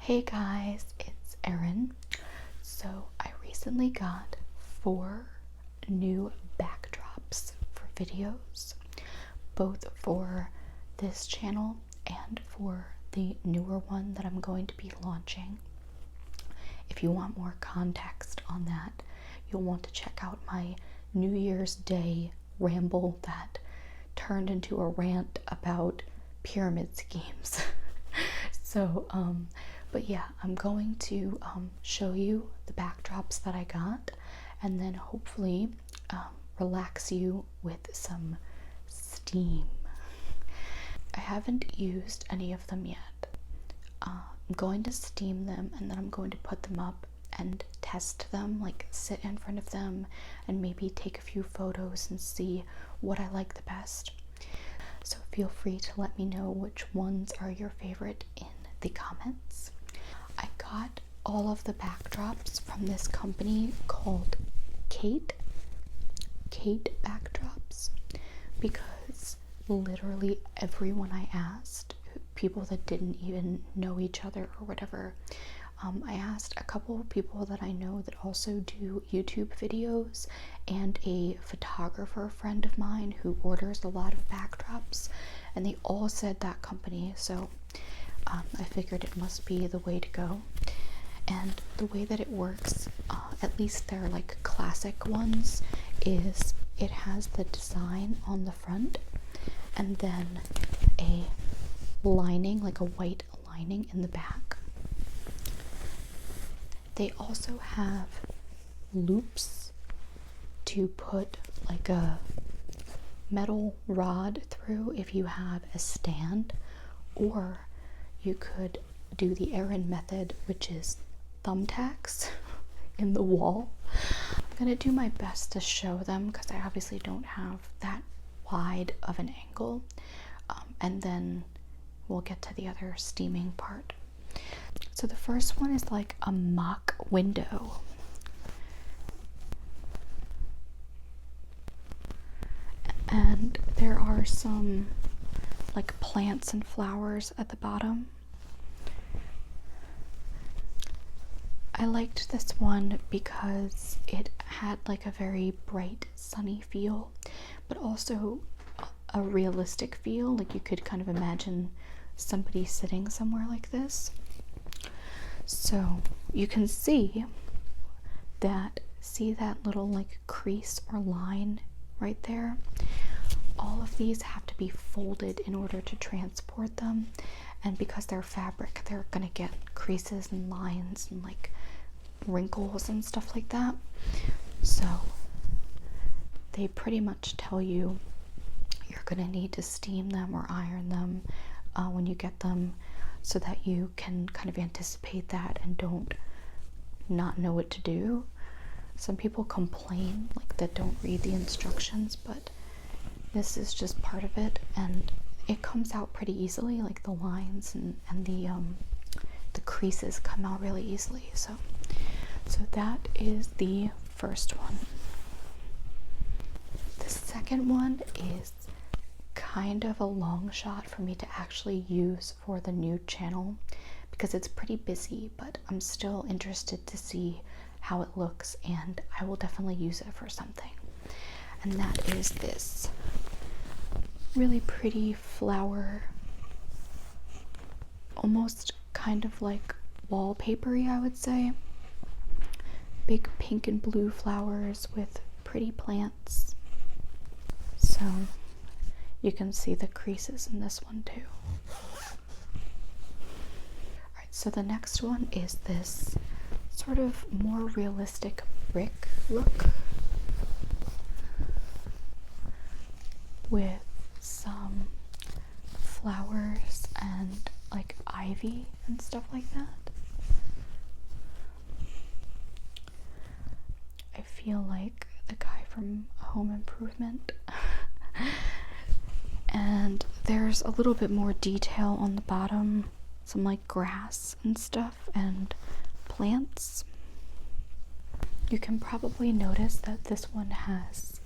Hey guys, it's Erin. So I recently got 4 new backdrops for videos, both for this channel and for the newer one that I'm going to be launching. If you want more context on that, you'll want to check out my New Year's Day ramble that turned into a rant about pyramid schemes. But yeah, I'm going to show you the backdrops that I got, and then hopefully relax you with some steam. I haven't used any of them yet. I'm going to steam them, and then I'm going to put them up and test them, like sit in front of them and maybe take a few photos and see what I like the best. So feel free to let me know which ones are your favorite in the comments. I got all of the backdrops from this company called Kate Backdrops, because literally everyone I asked, people that didn't even know each other or whatever, I asked a couple of people that I know that also do YouTube videos and a photographer friend of mine who orders a lot of backdrops, and they all said that company, so I figured it must be the way to go. And the way that it works, at least their like classic ones, is it has the design on the front and then a lining, like a white lining in the back. They also have loops to put like a metal rod through if you have a stand, or you could do the Erin method, which is thumbtacks in the wall. I'm gonna do my best to show them because I obviously don't have that wide of an angle, and then we'll get to the other steaming part. So the first one is like a mock window. And there are some like plants and flowers at the bottom. I liked this one because it had like a very bright sunny feel, but also a realistic feel, like you could kind of imagine somebody sitting somewhere like this. So you can see that little like crease or line right there. All of these have to be folded in order to transport them, and because they're fabric, they're gonna get creases and lines and like wrinkles and stuff like that. So they pretty much tell you you're gonna need to steam them or iron them when you get them, so that you can kind of anticipate that and don't not know what to do. Some people complain like that don't read the instructions, but this is just part of it, and it comes out pretty easily, like the lines and the creases come out really easily. So that is the first one. The second one is kind of a long shot for me to actually use for the new channel because it's pretty busy, but I'm still interested to see how it looks, and I will definitely use it for something. And that is this really pretty flower, almost kind of like wallpapery, I would say. Big pink and blue flowers with pretty plants. So you can see the creases in this one too. Alright, so the next one is this sort of more realistic brick look with some flowers and like ivy and stuff like that. I feel like the guy from Home Improvement. And there's a little bit more detail on the bottom, some like grass and stuff and plants. You can probably notice that this one has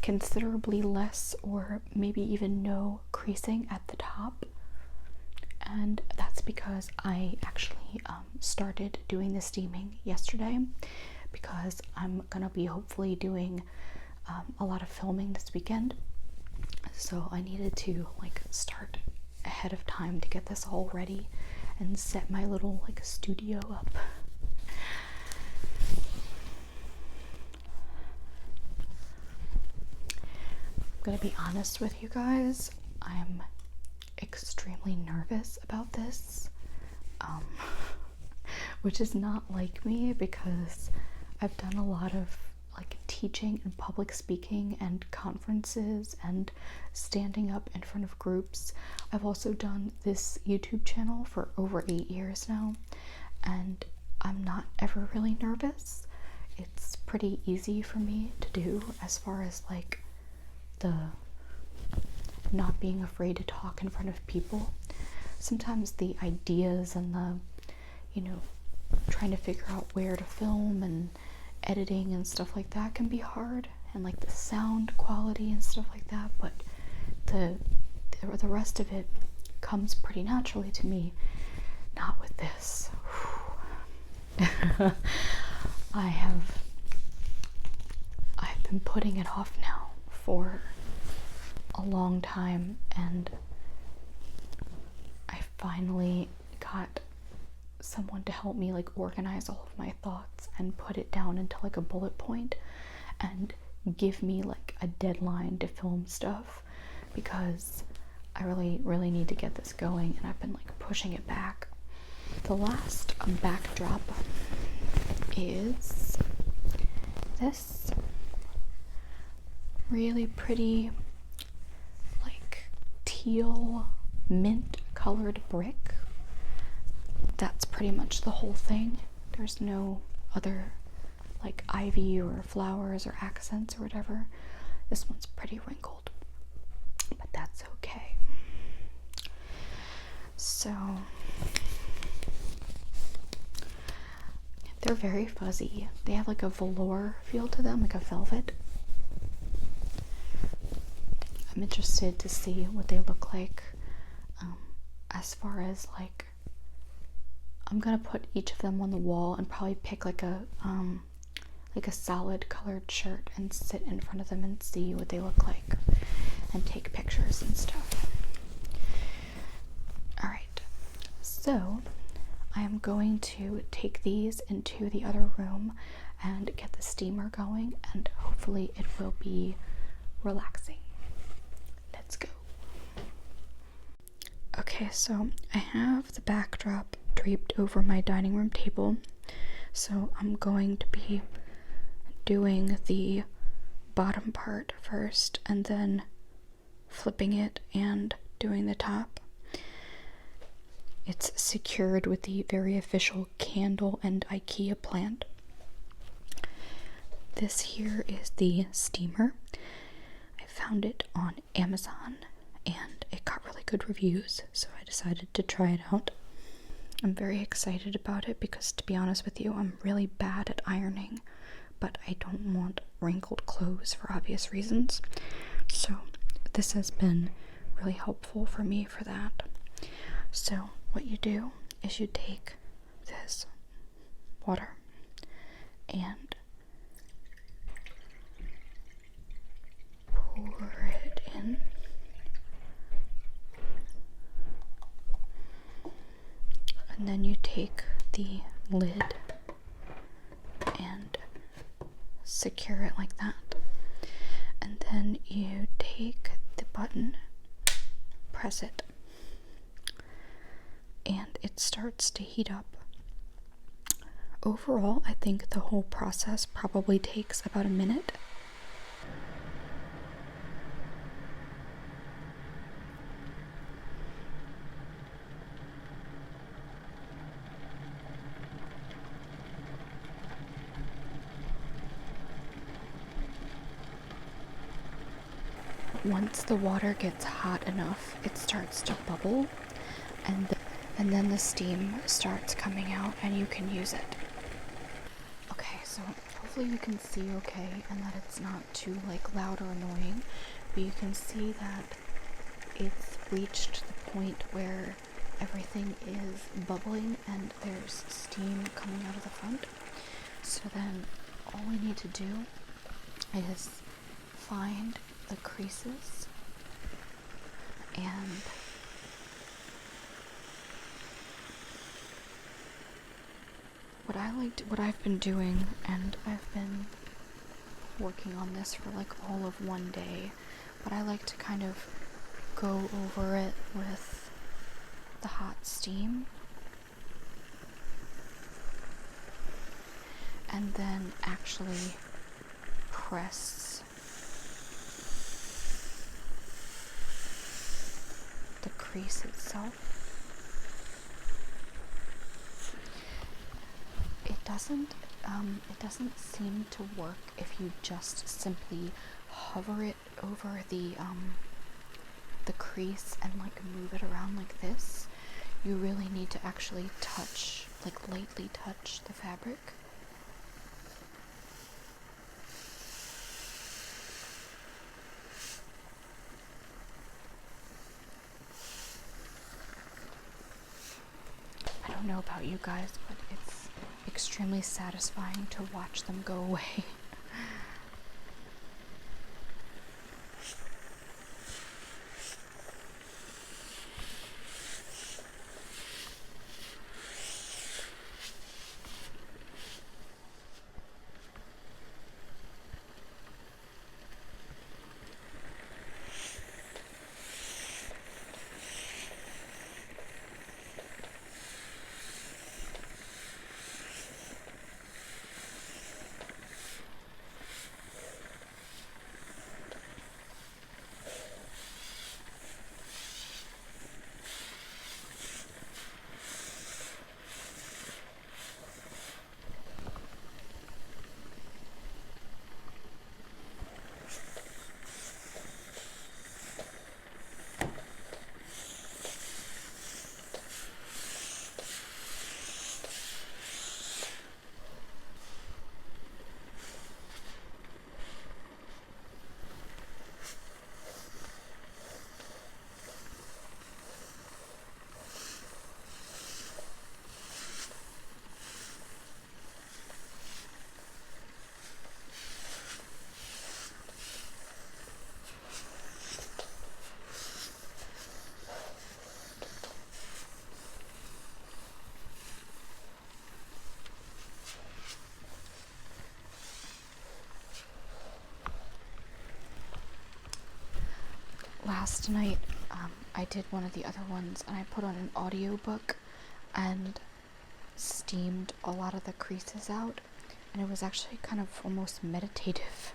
considerably less or maybe even no creasing at the top, and that's because I actually started doing the steaming yesterday, because I'm gonna be hopefully doing a lot of filming this weekend, so I needed to like start ahead of time to get this all ready and set my little like studio up. I'm gonna be honest with you guys, I'm extremely nervous about this, which is not like me, because I've done a lot of like teaching and public speaking and conferences and standing up in front of groups. I've also done this YouTube channel for over 8 years now, and I'm not ever really nervous. It's pretty easy for me to do, as far as like the not being afraid to talk in front of people. Sometimes the ideas and the, you know, trying to figure out where to film and editing and stuff like that can be hard, and like the sound quality and stuff like that, but the rest of it comes pretty naturally to me. Not with this. I've been putting it off now for a long time, and I finally got someone to help me like organize all of my thoughts and put it down into like a bullet point and give me like a deadline to film stuff, because I really need to get this going, and I've been like pushing it back. The last backdrop is this really pretty like teal mint colored brick. That's pretty much the whole thing. There's no other like ivy or flowers or accents or whatever. This one's pretty wrinkled, but that's okay. So they're very fuzzy. They have like a velour feel to them, like a velvet. I'm interested to see what they look like. As far as like, I'm gonna put each of them on the wall and probably pick like a solid colored shirt and sit in front of them and see what they look like and take pictures and stuff. Alright, so I am going to take these into the other room and get the steamer going, and hopefully it will be relaxing. Let's go. Okay, so I have the backdrop draped over my dining room table, so I'm going to be doing the bottom part first and then flipping it and doing the top. It's secured with the very official candle and IKEA plant. This here is the steamer. I found it on Amazon and it got really good reviews, so I decided to try it out. I'm very excited about it because, to be honest with you, I'm really bad at ironing, but I don't want wrinkled clothes for obvious reasons. So this has been really helpful for me for that. So what you do is you take this water and pour it in. And then you take the lid and secure it like that. And then you take the button, press it, and it starts to heat up. Overall, I think the whole process probably takes about a minute. Once the water gets hot enough, it starts to bubble, and then the steam starts coming out and you can use it. Okay, so hopefully you can see okay and that it's not too like loud or annoying, but you can see that it's reached the point where everything is bubbling and there's steam coming out of the front. So then all we need to do is find the creases and what I've been doing, and I've been working on this for like all of one day, but I like to kind of go over it with the hot steam and then actually press the crease itself. It doesn't seem to work if you just simply hover it over the crease and like move it around like this. You really need to actually touch, like lightly touch the fabric. I don't know about you guys, but it's extremely satisfying to watch them go away. Last night, I did one of the other ones and I put on an audiobook and steamed a lot of the creases out, and it was actually kind of almost meditative.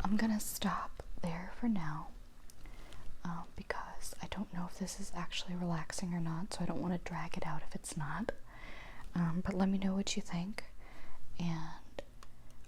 I'm gonna stop there for now because I don't know if this is actually relaxing or not, so I don't want to drag it out if it's not. But let me know what you think, and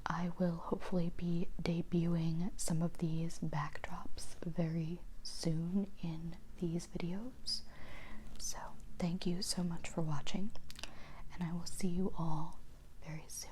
I will hopefully be debuting some of these backdrops very soon in these videos. So thank you so much for watching, and I will see you all very soon.